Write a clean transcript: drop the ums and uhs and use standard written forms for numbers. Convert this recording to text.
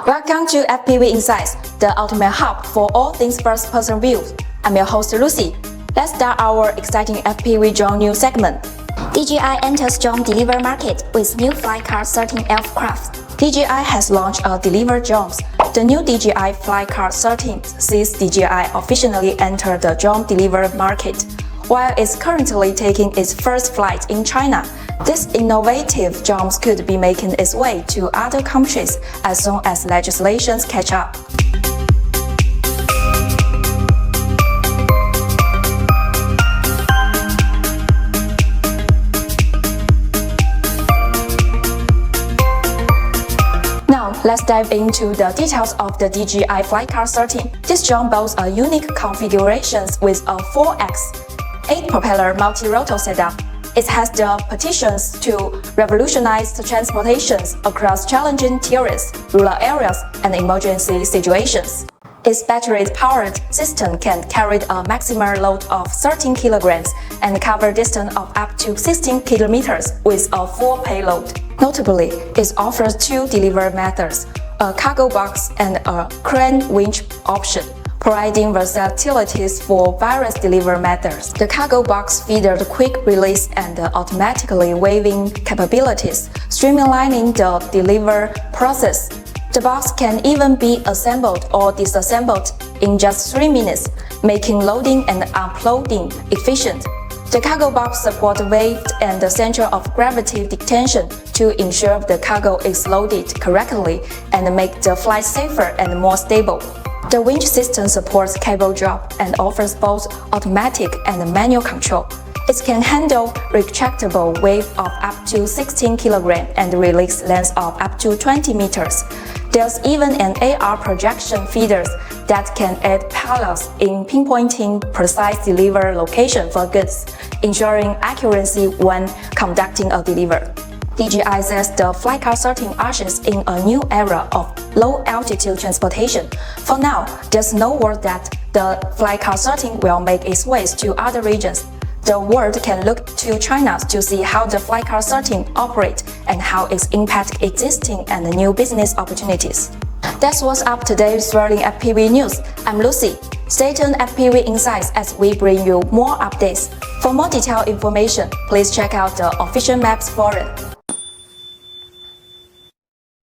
Welcome to FPV Insights, the ultimate hub for all things first-person views. I'm your host Lucy. Let's start our exciting FPV drone news segment. DJI enters drone delivery market with new FlyCart 13 aircraft. DJI has launched a delivery drones. The new DJI FlyCart 13 sees DJI officially enter the drone delivery market. While it's currently taking its first flight in China, this innovative drones could be making its way to other countries as soon as legislations catch up. Now, let's dive into the details of the DJI FlyCart 13. This drone boasts a unique configuration with a 4x 8-propeller multi-rotor setup. It has the potentials to revolutionize the transportations across challenging terrains, rural areas, and emergency situations. Its battery-powered system can carry a maximum load of 13 kilograms and cover distance of up to 16 kilometers with a full payload. Notably, it offers two delivery methods, a cargo box and a crane winch option, providing versatilities for various delivery methods. The cargo box features quick release and automatically waving capabilities, streamlining the delivery process. The box can even be assembled or disassembled in just 3 minutes, making loading and unloading efficient. The cargo box supports weight and the center of gravity detention to ensure the cargo is loaded correctly and make the flight safer and more stable. The winch system supports cable drop and offers both automatic and manual control. It can handle retractable weight of up to 16 kg and release length of up to 20 meters. There's even an AR projection feature that can add payloads in pinpointing precise delivery location for goods, ensuring accuracy when conducting a delivery. DJI says the FlyCart 13 ushers in a new era of low-altitude transportation. For now, there's no word that the FlyCart 13 will make its way to other regions. The world can look to China to see how the FlyCart 13 operates and how it impacts existing and new business opportunities. That's what's up today's swirling FPV news. I'm Lucy. Stay tuned FPV Insights as we bring you more updates. For more detailed information, please check out the official MEPS forum.